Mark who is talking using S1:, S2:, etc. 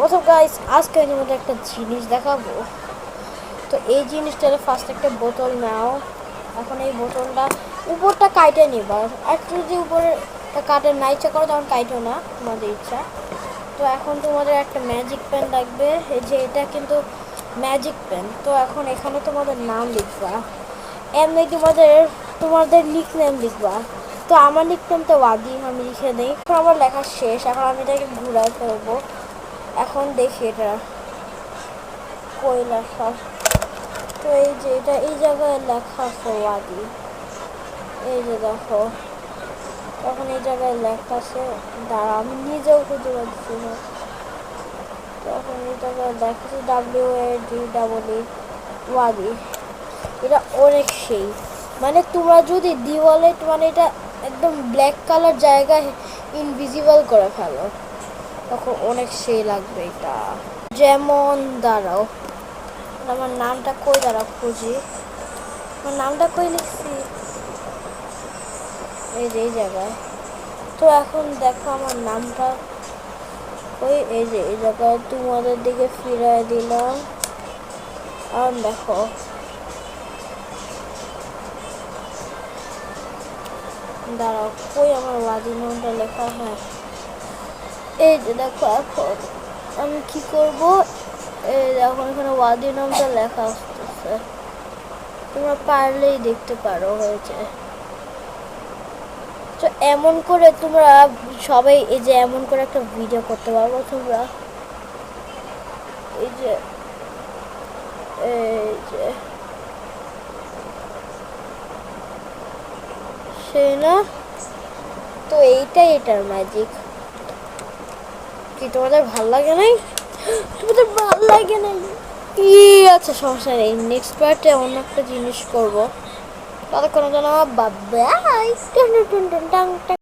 S1: হোয়াটস guys, আজকে আমি তোমাদের একটা জিনিস দেখাবো। তো এই জিনিসটার ফার্স্ট একটা বোতল নাও। এখন এই বোতলটা উপরটা কাটে নিবা। একটু যদি উপরে কাটার না ইচ্ছা করো তখন কাটো না, তোমাদের ইচ্ছা। তো এখন তোমাদের একটা ম্যাজিক পেন লাগবে। এই যে এটা কিন্তু ম্যাজিক পেন। তো এখন এখানে তোমাদের নাম লিখবা, এমনি তোমাদের নিকনেম লিখবা। তো আমার নিকনেমটা ওয়াদি, আমি লিখে দিই। এখন আমার লেখা শেষ। এখন আমি এটাকে ঘুরায় ফেলবো। এখন দেখি এটা কই লেখা। তো এই যে এটা এই জায়গায় লেখা আছে ওয়াদি, এই যে দেখো। তখন এই জায়গায় লেখা আছে, দাঁড়া আমি নিজেও খুঁজে পাচ্ছি না। তখন এই জায়গায় লেখা আছে WADE ওয়াদি। এটা অনেক সেই, মানে তোমরা যদি দিওয়ালে মানে এটা একদম ব্ল্যাক কালার জায়গায় ইনভিজিবল করে ফেলো তখন অনেক সেই লাগবে এটা। যেমন দাঁড়াও, আমার নামটা কই, দাঁড়াও খুঁজি। আমার নামটা কই লিখছি, এই যে এই জায়গায়। তো এখন দেখো আমার নামটা ওই এই যে এই জায়গায় তোমাদের দিকে ফিরায় দিলাম। আর দেখো দাঁড়াও, কই আমার ওয়াদি নামটা লেখা। হ্যাঁ এই যে দেখো। এখন আমি কি করব, এই এখন এখানে ওয়াদি নামটা লেখা আসতেছে, তোমরা পারলেই দেখতে পারো হয়েছে। তো এমন করে তোমরা সবাই এই যে এমন করে একটা ভিডিও করতে পারবো তোমরা। এই যে সেই না, তো এইটাই এটার ম্যাজিক। কি তোমাদের ভাল লাগে নাই? তোমাদের ভাল লাগে নাই? আচ্ছা সমস্যা নেই, নেক্সট পার্টে অন্য একটা জিনিস করবো। ততক্ষণের জন্য বাই বাই।